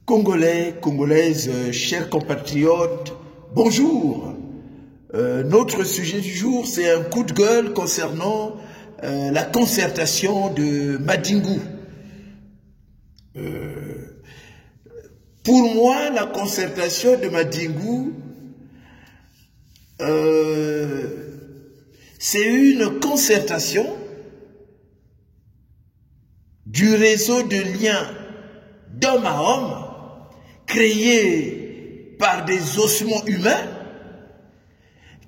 Congolais, Congolaises, chers compatriotes, bonjour. Notre sujet du jour, c'est un coup de gueule concernant la concertation de Madingou. Pour moi, la concertation de Madingou, c'est une concertation du réseau de liens d'homme à homme créé par des ossements humains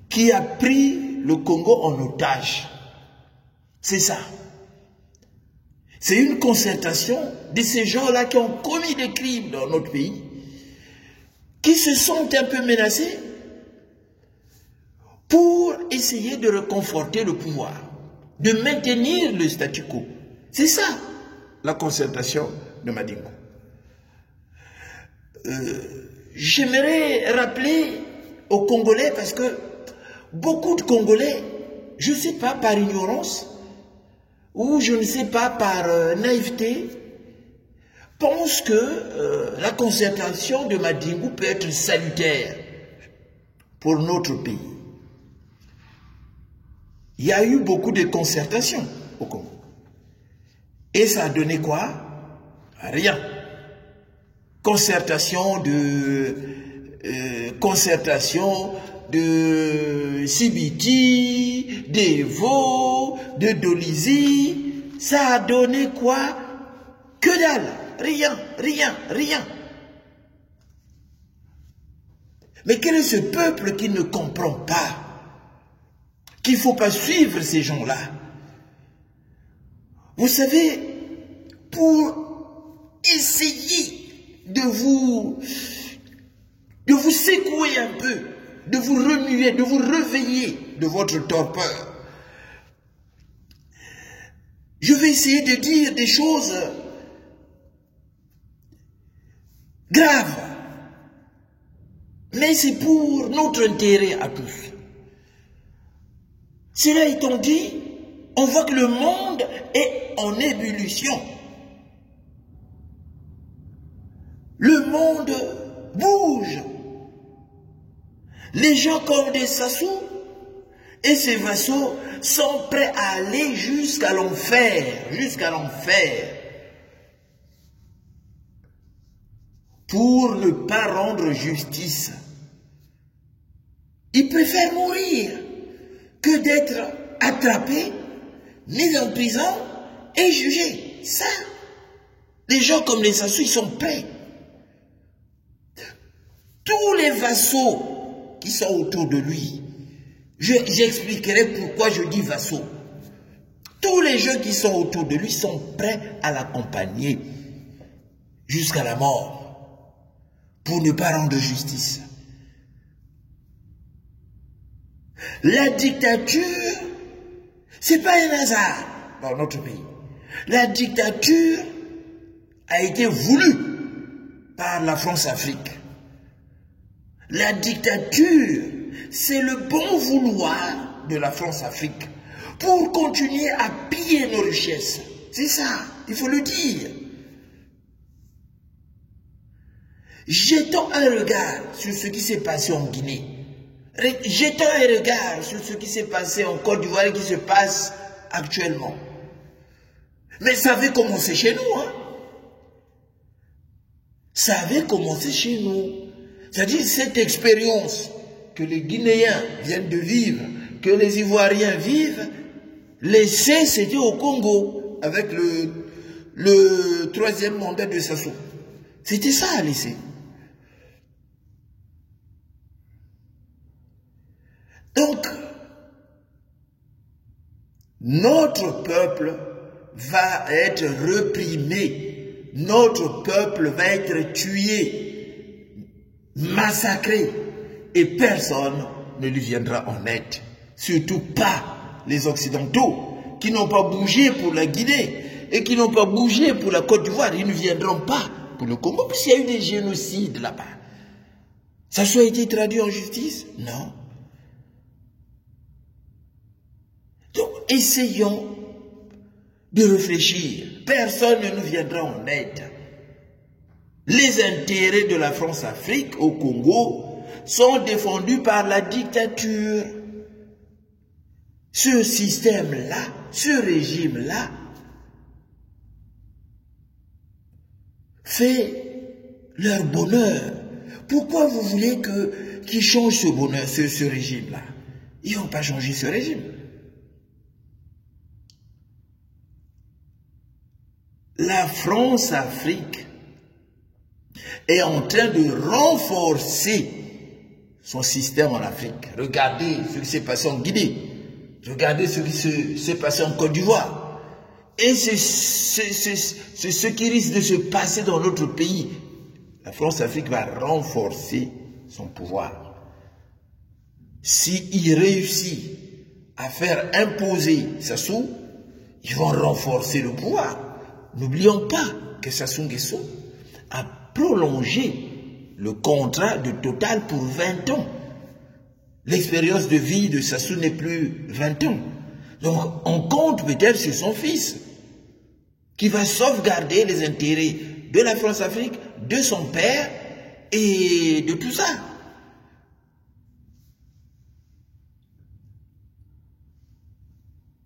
qui a pris le Congo en otage. C'est ça. C'est une concertation de ces gens-là qui ont commis des crimes dans notre pays, qui se sentent un peu menacés pour essayer de reconforter le pouvoir, de maintenir le statu quo. C'est ça, la concertation de Madingou. J'aimerais rappeler aux Congolais, parce que beaucoup de Congolais, je ne sais pas, par ignorance, ou je ne sais pas, par naïveté, pensent que la concertation de Madingou peut être salutaire pour notre pays. Il y a eu beaucoup de concertations au Congo. Et ça a donné quoi? Rien. Concertation de Sibiti, d'Evo, de Dolizy. Ça a donné quoi? Que dalle. Rien, rien, rien. Mais quel est ce peuple qui ne comprend pas qu'il ne faut pas suivre ces gens-là? Vous savez, pour essayer de vous secouer un peu, de vous remuer, de vous réveiller de votre torpeur, je vais essayer de dire des choses graves, mais c'est pour notre intérêt à tous. Cela étant dit, on voit que le monde est en ébullition. Le monde bouge. Les gens comme des Sassou et ses vassaux sont prêts à aller jusqu'à l'enfer, pour ne pas rendre justice. Ils préfèrent mourir que d'être attrapés, mis en prison et jugés. Ça, les gens comme les Sassou, ils sont prêts. Tous les vassaux qui sont autour de lui, j'expliquerai pourquoi je dis vassaux. Tous les gens qui sont autour de lui sont prêts à l'accompagner jusqu'à la mort pour ne pas rendre justice. La dictature, c'est pas un hasard dans notre pays. La dictature a été voulue par la France-Afrique. La dictature, c'est le bon vouloir de la France-Afrique pour continuer à piller nos richesses. C'est ça, il faut le dire. Jetons un regard sur ce qui s'est passé en Guinée. Jetons un regard sur ce qui s'est passé en Côte d'Ivoire et qui se passe actuellement. Mais ça avait commencé chez nous, hein? Ça avait commencé chez nous. C'est-à-dire cette expérience que les Guinéens viennent de vivre, que les Ivoiriens vivent, l'essai c'était au Congo, avec le troisième mandat de Sassou. C'était ça l'essai. Donc, notre peuple va être reprimé, notre peuple va être tué, massacré, et personne ne lui viendra en aide. Surtout pas les Occidentaux, qui n'ont pas bougé pour la Guinée, et qui n'ont pas bougé pour la Côte d'Ivoire. Ils ne viendront pas pour le Congo, puisqu'il y a eu des génocides là-bas. Ça a été traduit en justice? Non. Donc, essayons de réfléchir. Personne ne nous viendra en aide. Les intérêts de la France-Afrique au Congo sont défendus par la dictature. Ce système-là, ce régime-là, fait leur bonheur. Pourquoi vous voulez qu'ils changent ce bonheur, ce régime-là? Ils n'ont pas changé ce régime. La France-Afrique est en train de renforcer son système en Afrique. Regardez ce qui s'est passé en Guinée. Regardez ce qui s'est passé en Côte d'Ivoire. Et c'est ce qui risque de se passer dans notre pays. La France-Afrique va renforcer son pouvoir. S'il réussit à faire imposer Sassou, ils vont renforcer le pouvoir. N'oublions pas que Sassou Nguesso a prolongé le contrat de Total pour 20 ans. L'expérience de vie de Sassou n'est plus 20 ans. Donc on compte peut-être sur son fils, qui va sauvegarder les intérêts de la France-Afrique, de son père et de tout ça.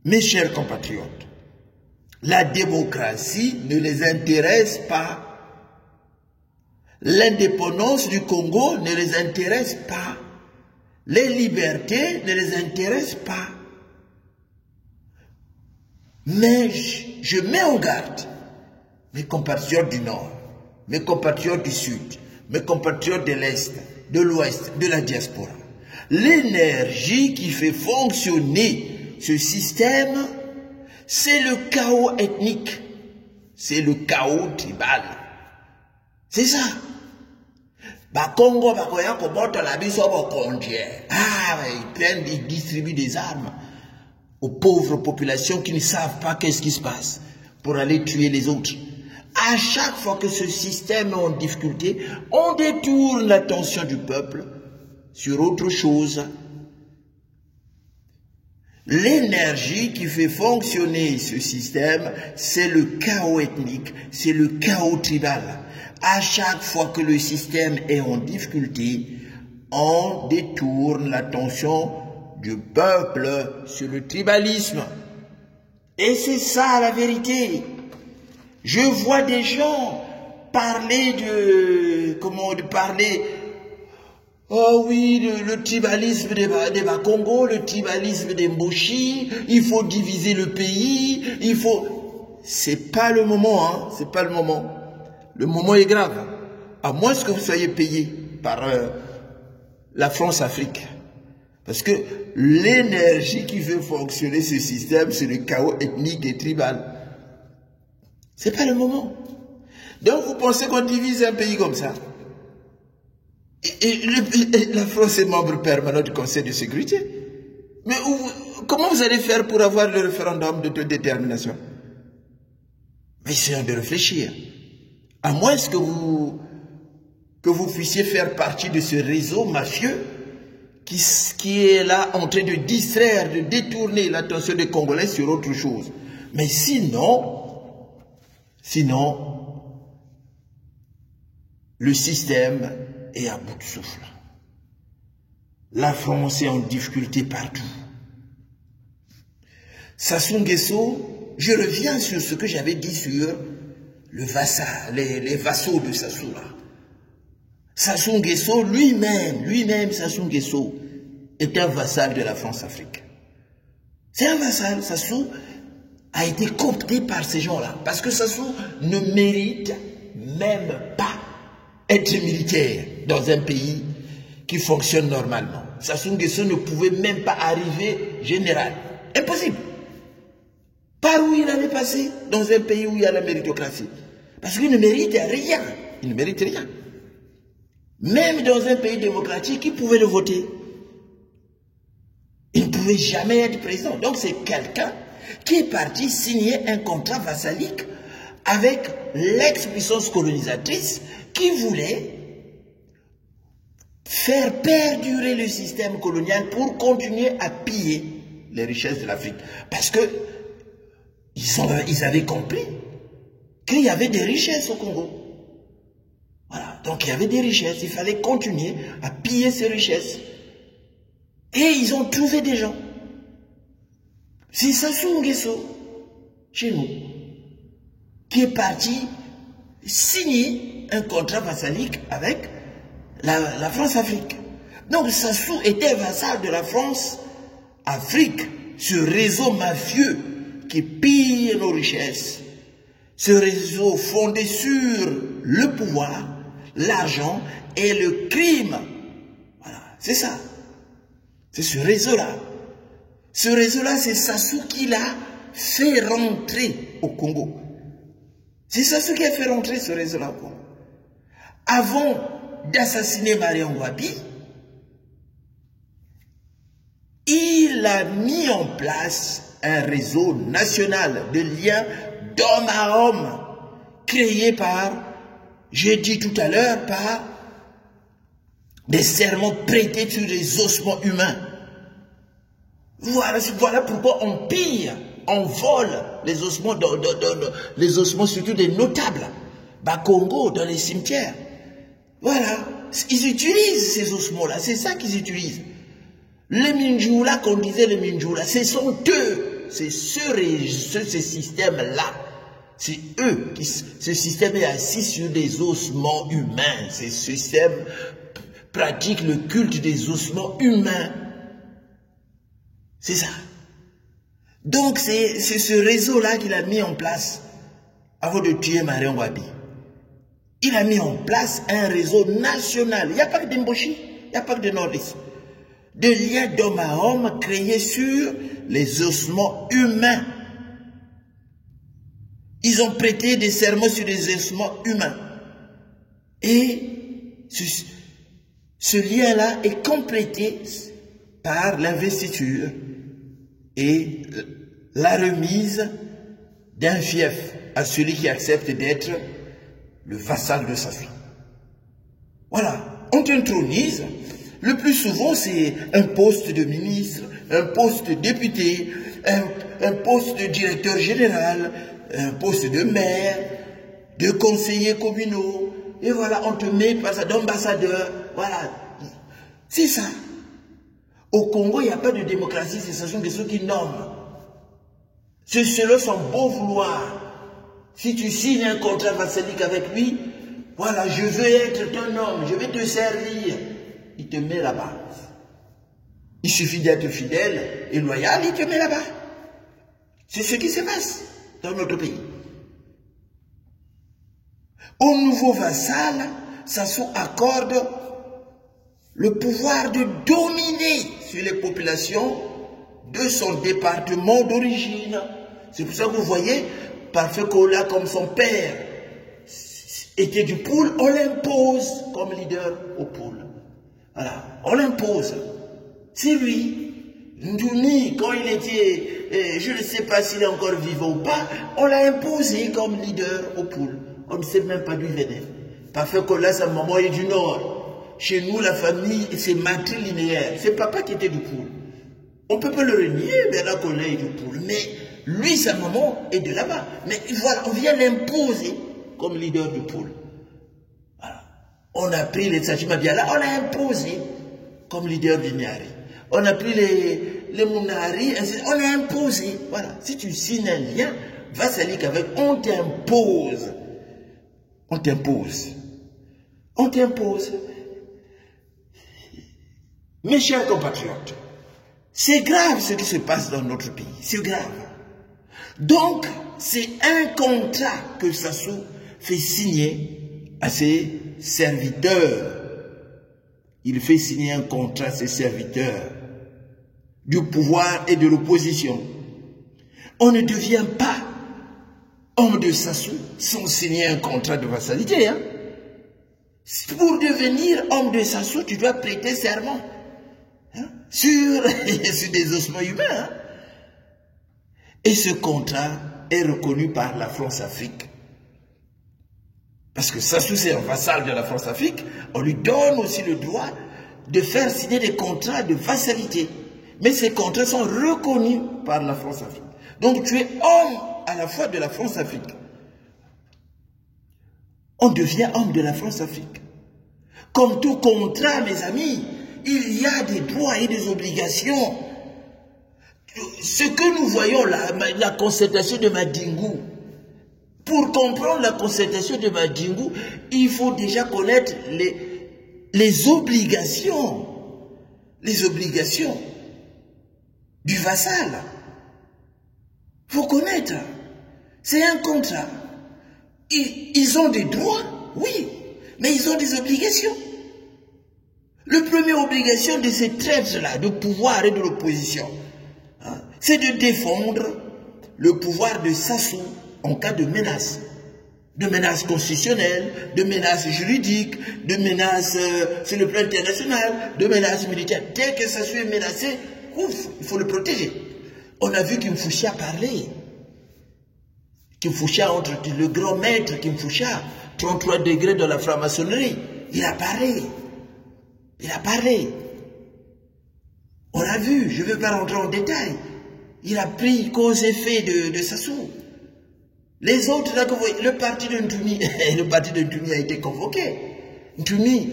Mes chers compatriotes, la démocratie ne les intéresse pas. L'indépendance du Congo ne les intéresse pas. Les libertés ne les intéressent pas. Mais je mets en garde mes compatriotes du Nord, mes compatriotes du Sud, mes compatriotes de l'Est, de l'Ouest, de la diaspora. L'énergie qui fait fonctionner ce système, c'est le chaos ethnique, c'est le chaos tribal. C'est ça. Congo, ils distribuent des armes aux pauvres populations qui ne savent pas qu'est-ce qui se passe pour aller tuer les autres. À chaque fois que ce système est en difficulté, on détourne l'attention du peuple sur autre chose. L'énergie qui fait fonctionner ce système, c'est le chaos ethnique, c'est le chaos tribal. À chaque fois que le système est en difficulté, on détourne l'attention du peuple sur le tribalisme. Et c'est ça la vérité. Je vois des gens parler oh oui, le tribalisme des Bakongo, le tribalisme des Mboshi, il faut diviser le pays, il faut... C'est pas le moment, hein, c'est pas le moment. Le moment est grave. À moins que vous soyez payé par la France-Afrique. Parce que l'énergie qui fait fonctionner ce système, c'est le chaos ethnique et tribal. C'est pas le moment. Donc vous pensez qu'on divise un pays comme ça? Et la France est membre permanent du Conseil de sécurité. Mais comment vous allez faire pour avoir le référendum d'autodétermination? Mais essayons de réfléchir. À moins que vous puissiez faire partie de ce réseau mafieux qui est là en train de distraire, de détourner l'attention des Congolais sur autre chose. Mais sinon, le système est à bout de souffle. La France est en difficulté partout. Sassou Nguesso, je reviens sur ce que j'avais dit sur les vassaux de Sassou là. Sassou Nguesso lui-même Sassou Nguesso est un vassal de la France-Afrique. C'est un vassal. Sassou a été coopté par ces gens-là. Parce que Sassou ne mérite même pas être militaire dans un pays qui fonctionne normalement. Sassou Nguesso ne pouvait même pas arriver général. Impossible. Par où il allait passer dans un pays où il y a la méritocratie? Parce qu'il ne mérite rien. Il ne mérite rien. Même dans un pays démocratique, il pouvait le voter. Il ne pouvait jamais être président. Donc c'est quelqu'un qui est parti signer un contrat vassalique avec l'ex-puissance colonisatrice qui voulait faire perdurer le système colonial pour continuer à piller les richesses de l'Afrique. Parce que ils avaient compris qu'il y avait des richesses au Congo. Donc il y avait des richesses, il fallait continuer à piller ces richesses. Et ils ont trouvé des gens. C'est Sassou Nguesso, chez nous, qui est parti signer un contrat vassalique avec la France-Afrique. Donc Sassou était vassal de la France-Afrique, ce réseau mafieux qui pille nos richesses, ce réseau fondé sur le pouvoir, l'argent et le crime. Voilà, c'est ça. C'est ce réseau-là. Ce réseau-là, c'est Sassou qui l'a fait rentrer au Congo. C'est Sassou qui a fait rentrer ce réseau-là au Congo. Avant d'assassiner Marion Wabi, il a mis en place un réseau national de liens d'homme à homme, créé par, j'ai dit tout à l'heure, par des serments prêtés sur les ossements humains. Voilà pourquoi on pille, on vole les ossements, les ossements surtout des notables, Congo, dans les cimetières. Voilà, ils utilisent ces ossements-là, c'est ça qu'ils utilisent. Les Minjoula, qu'on disait les Minjoula, ce sont eux, c'est ce système-là. C'est eux qui, ce système est assis sur des ossements humains. Ce système pratique le culte des ossements humains. C'est ça. Donc c'est ce réseau-là qu'il a mis en place avant de tuer Marion Wabi. Il a mis en place un réseau national. Il n'y a pas que d'Emboshi, il n'y a pas que de Nordis. De liens d'homme à homme créés sur les ossements humains. Ils ont prêté des serments sur les ossements humains. Et ce lien-là est complété par l'investiture et la remise d'un fief à celui qui accepte d'être le vassal de Sassou. Voilà, on t'intronise. Le plus souvent, c'est un poste de ministre, un poste de député, un poste de directeur général, un poste de maire, de conseiller communaux. Et voilà, on te met d'ambassadeur. Voilà, c'est ça. Au Congo, il n'y a pas de démocratie, c'est Sassou Nguesso qui nomme. C'est selon son beau vouloir. Si tu signes un contrat vassalique avec lui, voilà, je veux être ton homme, je vais te servir. Il te met là-bas. Il suffit d'être fidèle et loyal, il te met là-bas. C'est ce qui se passe dans notre pays. Au nouveau vassal, Sassou accorde le pouvoir de dominer sur les populations de son département d'origine. C'est pour ça que vous voyez, Parfait Kola, comme son père était du Poul, on l'impose comme leader au Poul. Voilà, on l'impose. C'est lui. Ndouni, quand il était, je ne sais pas s'il est encore vivant ou pas, on l'a imposé comme leader au Poul. On ne sait même pas d'où il venait. Parfait Kola, sa maman est du Nord. Chez nous, la famille, c'est matrilinéaire. C'est papa qui était du Poul. On ne peut pas le renier, Bernard Kola est du Poul. Mais lui, sa maman est de là-bas. Mais voilà, on vient l'imposer comme leader du Poul. Voilà. On a pris les Tsachi Mabiala, on l'a imposé comme leader du Nyari. On a pris les Mounari, on l'a imposé. Voilà. Si tu signes un lien vassalique avec, on t'impose. On t'impose. On t'impose. Mes chers compatriotes, c'est grave ce qui se passe dans notre pays. C'est grave. Donc, c'est un contrat que Sassou fait signer à ses serviteurs. Il fait signer un contrat à ses serviteurs du pouvoir et de l'opposition. On ne devient pas homme de Sassou sans signer un contrat de vassalité. Hein? Pour devenir homme de Sassou, tu dois prêter serment. Hein? Sur des ossements humains. Hein? Et ce contrat est reconnu par la France-Afrique. Parce que Sassou, c'est un vassal de la France-Afrique, on lui donne aussi le droit de faire signer des contrats de vassalité. Mais ces contrats sont reconnus par la France-Afrique. Donc tu es homme à la fois de la France-Afrique. On devient homme de la France-Afrique. Comme tout contrat, mes amis, il y a des droits et des obligations. Ce que nous voyons là, la concertation de Madingou, pour comprendre la concertation de Madingou, il faut déjà connaître les obligations du vassal. Il faut connaître. C'est un contrat. Ils ont des droits, oui, mais ils ont des obligations. La première obligation de ces traîtres-là, de pouvoir et de l'opposition, hein, c'est de défendre le pouvoir de Sassou en cas de menace constitutionnelle, de menace juridique, de menace sur le plan international, de menace militaire. Dès que Sassou est menacé, ouf, il faut le protéger. On a vu Kimfoucha parler. Kimfoucha, entre le grand maître Kimfoucha, 33 degrés de la franc-maçonnerie, il a parlé. Il a parlé. On l'a vu, je ne veux pas rentrer en détail. Il a pris cause et effet de Sassou. Les autres, là, le parti de Ntoumi, a été convoqué. Ntoumi,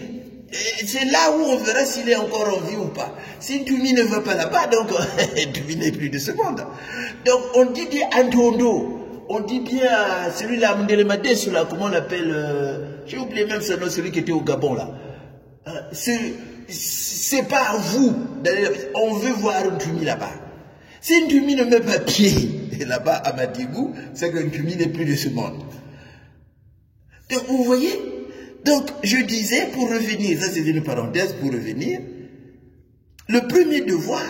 c'est là où on verra s'il est encore en vie ou pas. Si Ntoumi ne va pas là-bas, donc Ntoumi n'est plus de ce monde. Donc on dit bien Antondo, on dit bien celui-là, Mndelemade, celui-là, comment on l'appelle, j'ai oublié même son nom, celui qui était au Gabon là. C'est pas à vous d'aller, on veut voir Ntoumi là-bas. Si Ntoumi ne met pas pied là-bas à Madingou, c'est que Ntoumi n'est plus de ce monde. Donc vous voyez, donc je disais, pour revenir, ça c'est une parenthèse pour revenir, le premier devoir,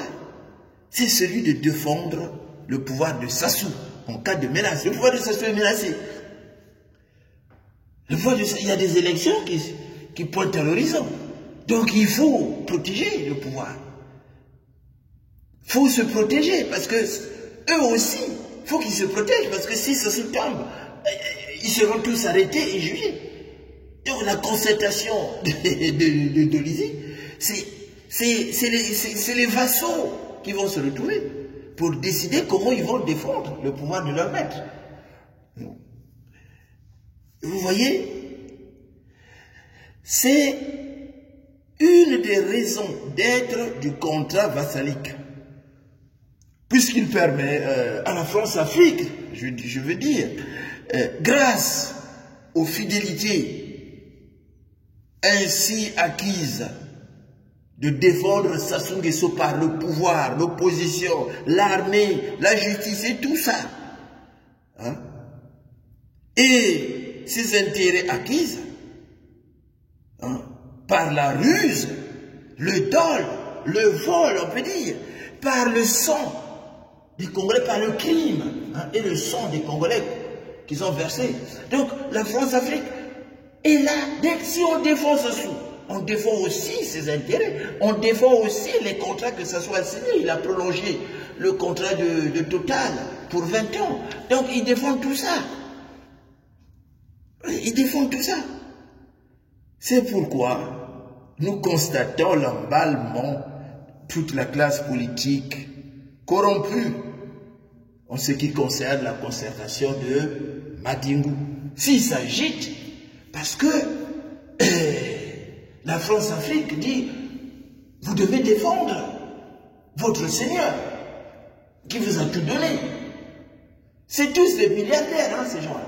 c'est celui de défendre le pouvoir de Sassou en cas de menace. Le pouvoir de Sassou est menacé. Il y a des élections qui pointent à l'horizon. Donc il faut protéger le pouvoir. Il faut se protéger parce que eux aussi, il faut qu'ils se protègent parce que si ça se tombe, ils seront tous arrêtés et jugés. Donc la concertation de Dolizy, c'est les vassaux qui vont se retrouver pour décider comment ils vont défendre le pouvoir de leur maître. Vous voyez, c'est une des raisons d'être du contrat vassalique. Puisqu'il permet à la France-Afrique, je veux dire, grâce aux fidélités ainsi acquises, de défendre Sassou Nguesso par le pouvoir, l'opposition, l'armée, la justice et tout ça. Hein? Et ces intérêts acquis, hein, par la ruse, le dol, le vol, on peut dire, par le sang des Congolais, par le crime, hein, et le sang des Congolais qu'ils ont versé. Donc la France-Afrique est là. Dès que si on défend Sassou, on défend aussi ses intérêts, on défend aussi les contrats que Sassou a signés. Il a prolongé le contrat de Total pour 20 ans. Donc ils défendent tout ça. Ils défendent tout ça. C'est pourquoi nous constatons l'emballement de toute la classe politique corrompue en ce qui concerne la concertation de Madingou. S'il s'agite, parce que la France-Afrique dit, vous devez défendre votre Seigneur qui vous a tout donné. C'est tous des milliardaires, hein, ces gens-là.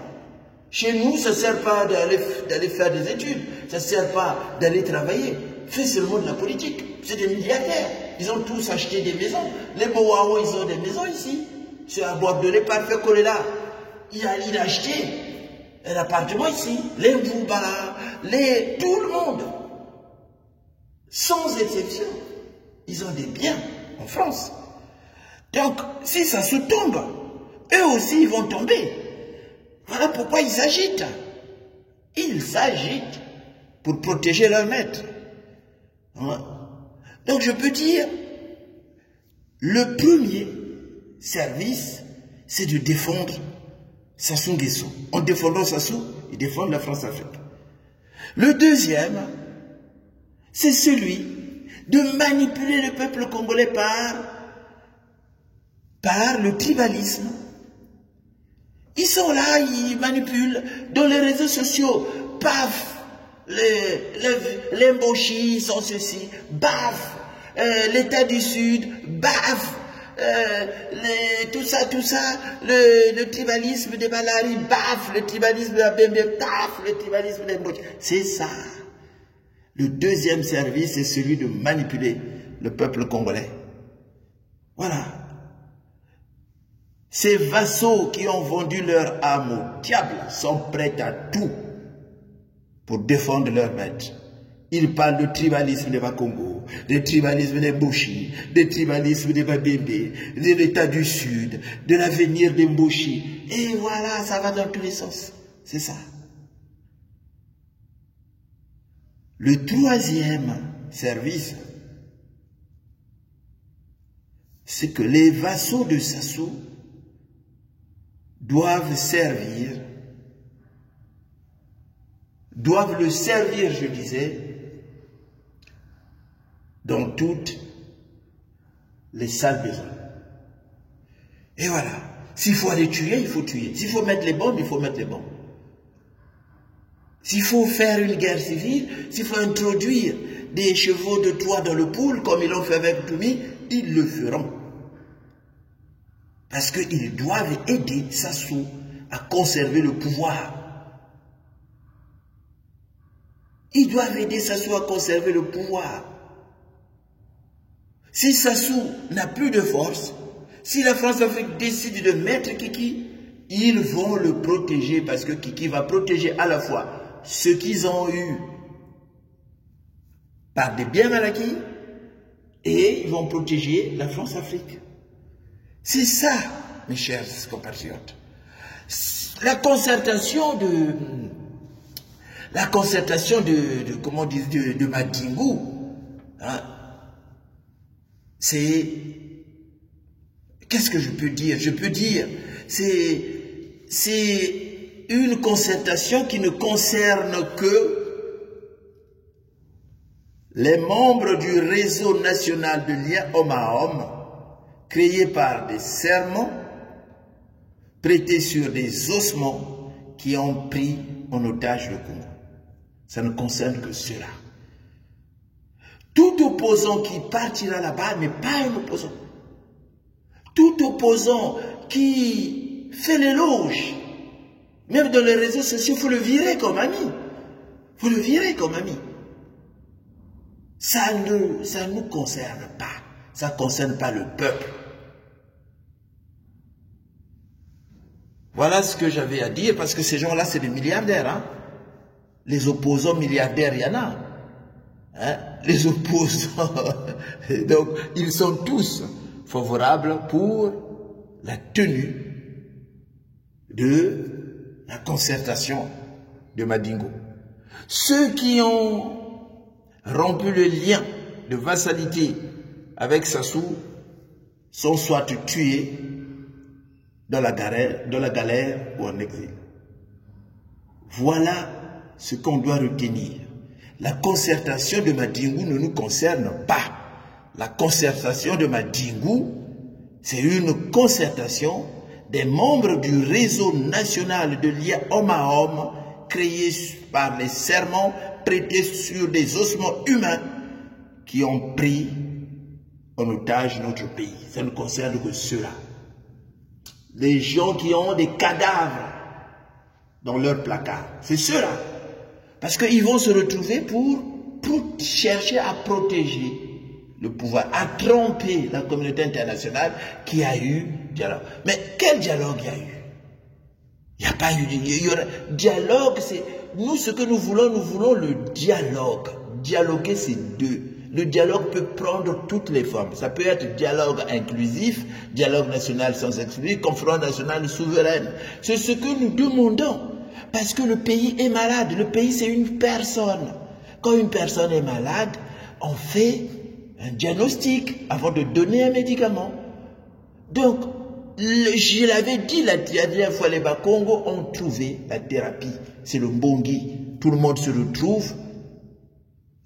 Chez nous, ça ne sert pas d'aller faire des études, ça ne sert pas d'aller travailler. Fais seulement de la politique. C'est des milliardaires. Ils ont tous acheté des maisons. Les Boao, ils ont des maisons ici. C'est à Boabdolé, parfait Kolela. Il a acheté un appartement ici. Les Mbouba, tout le monde. Sans exception. Ils ont des biens en France. Donc, si ça se tombe, eux aussi, ils vont tomber. Voilà pourquoi ils s'agitent. Ils s'agitent pour protéger leur maître. Donc je peux dire, le premier service, c'est de défendre Sassou Nguesso. En défendant Sassou, ils défendent la France-Afrique. Le deuxième, c'est celui de manipuler le peuple congolais par le tribalisme. Ils sont là, ils manipulent dans les réseaux sociaux. Paf! les Mboshi sont ceci, baf, l'État du Sud, baf, tout ça, le tribalisme des Balari, baf, le tribalisme de la Bembe, baf, le tribalisme des Mboshi. C'est ça. Le deuxième service, c'est celui de manipuler le peuple congolais. Voilà. Ces vassaux qui ont vendu leur âme au diable sont prêts à tout pour défendre leur maître. Ils parlent de tribalisme des Bakongo, de tribalisme des Mboshi, de tribalisme des Babembe, de l'État du Sud, de l'avenir des Mboshi. Et voilà, ça va dans tous les sens. C'est ça. Le troisième service, c'est que les vassaux de Sassou doivent le servir, je disais, dans toutes les salles besoins. Et voilà. S'il faut aller tuer, il faut tuer. S'il faut mettre les bombes, il faut mettre les bombes. S'il faut faire une guerre civile, s'il faut introduire des chevaux de Troie dans le pool, comme ils l'ont fait avec Toumi, ils le feront. Parce qu'ils doivent aider Sassou à conserver le pouvoir. Ils doivent aider Sassou à conserver le pouvoir. Si Sassou n'a plus de force, si la France-Afrique décide de mettre Kiki, ils vont le protéger parce que Kiki va protéger à la fois ce qu'ils ont eu par des biens mal acquis et ils vont protéger la France-Afrique. C'est ça, mes chers compatriotes. La concertation de comment dire, de Madingou, hein, c'est, qu'est-ce que je peux dire? Je peux dire, c'est une concertation qui ne concerne que les membres du réseau national de liens homme à homme, créé par des serments, prêtés sur des ossements qui ont pris en otage le Congo. Ça ne concerne que cela. Tout opposant qui partira là-bas n'est pas un opposant. Tout opposant qui fait l'éloge, même dans les réseaux sociaux, il faut le virer comme ami. Il faut le virer comme ami. Ça ne nous concerne pas. Ça ne concerne pas le peuple. Voilà ce que j'avais à dire, parce que ces gens-là, c'est des milliardaires. Hein? Les opposants milliardaires, il y en a. Hein? Les opposants, donc ils sont tous favorables pour la tenue de la concertation de Madingo. Ceux qui ont rompu le lien de vassalité avec Sassou sont soit tués dans la galère ou en exil. Voilà ce qu'on doit retenir. La concertation de Madingou ne nous concerne pas. La concertation de Madingou, c'est une concertation des membres du réseau national de liens homme à homme créé par les serments prêtés sur des ossements humains qui ont pris en otage notre pays. Ça ne concerne que ceux-là. Les gens qui ont des cadavres dans leur placard, c'est ceux-là. Parce qu'ils vont se retrouver pour chercher à protéger le pouvoir, à tromper la communauté internationale qui a eu dialogue. Mais quel dialogue il y a eu? Il n'y a pas eu de dialogue. C'est nous, ce que nous voulons le dialogue. Dialoguer, c'est deux. Le dialogue peut prendre toutes les formes. Ça peut être dialogue inclusif, dialogue national sans exclure, conférence nationale souveraine. C'est ce que nous demandons. Parce que le pays est malade. Le pays, c'est une personne. Quand une personne est malade, on fait un diagnostic avant de donner un médicament. Donc, je l'avais dit la dernière fois, les Bakongo ont trouvé la thérapie. C'est le Mbongi. Tout le monde se retrouve.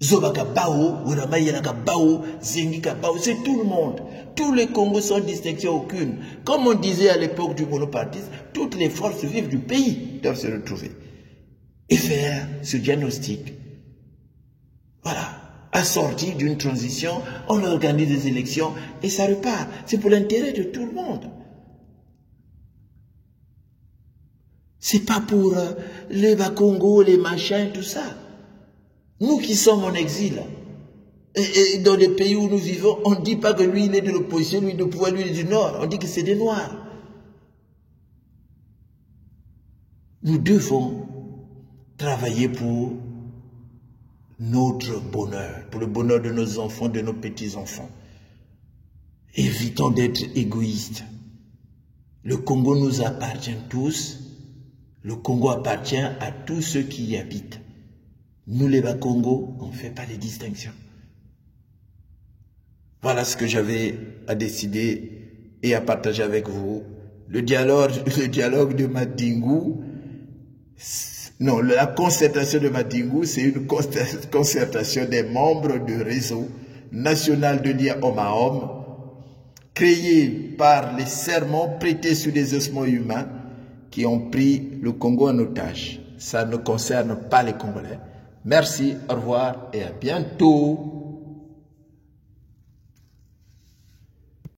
Zobaka Bao, Uramayelaka Bao, Zengika Bao, c'est tout le monde. Tous les Congos sans distinction aucune. Comme on disait à l'époque du monopartisme, toutes les forces vives du pays doivent se retrouver et faire ce diagnostic Voilà. Assorti d'une transition, on organise des élections et ça repart. C'est pour l'intérêt de tout le monde. C'est pas pour les Bakongo, les machins, tout ça. Nous qui sommes en exil, et dans les pays où nous vivons, on ne dit pas que lui il est de l'opposition, lui de pouvoir, lui il est du Nord. On dit que c'est des Noirs. Nous devons travailler pour notre bonheur, pour le bonheur de nos enfants, de nos petits-enfants. Évitons d'être égoïstes. Le Congo nous appartient tous. Le Congo appartient à tous ceux qui y habitent. Nous les Bakongo, on ne fait pas de distinction. Voilà ce que j'avais à décider et à partager avec vous. Le dialogue de Madingou, non, la concertation de Madingou, c'est une concertation des membres du réseau national de liens homme à homme, créé par les serments prêtés sur des ossements humains qui ont pris le Congo en otage. Ça ne concerne pas les Congolais. Merci, au revoir et à bientôt.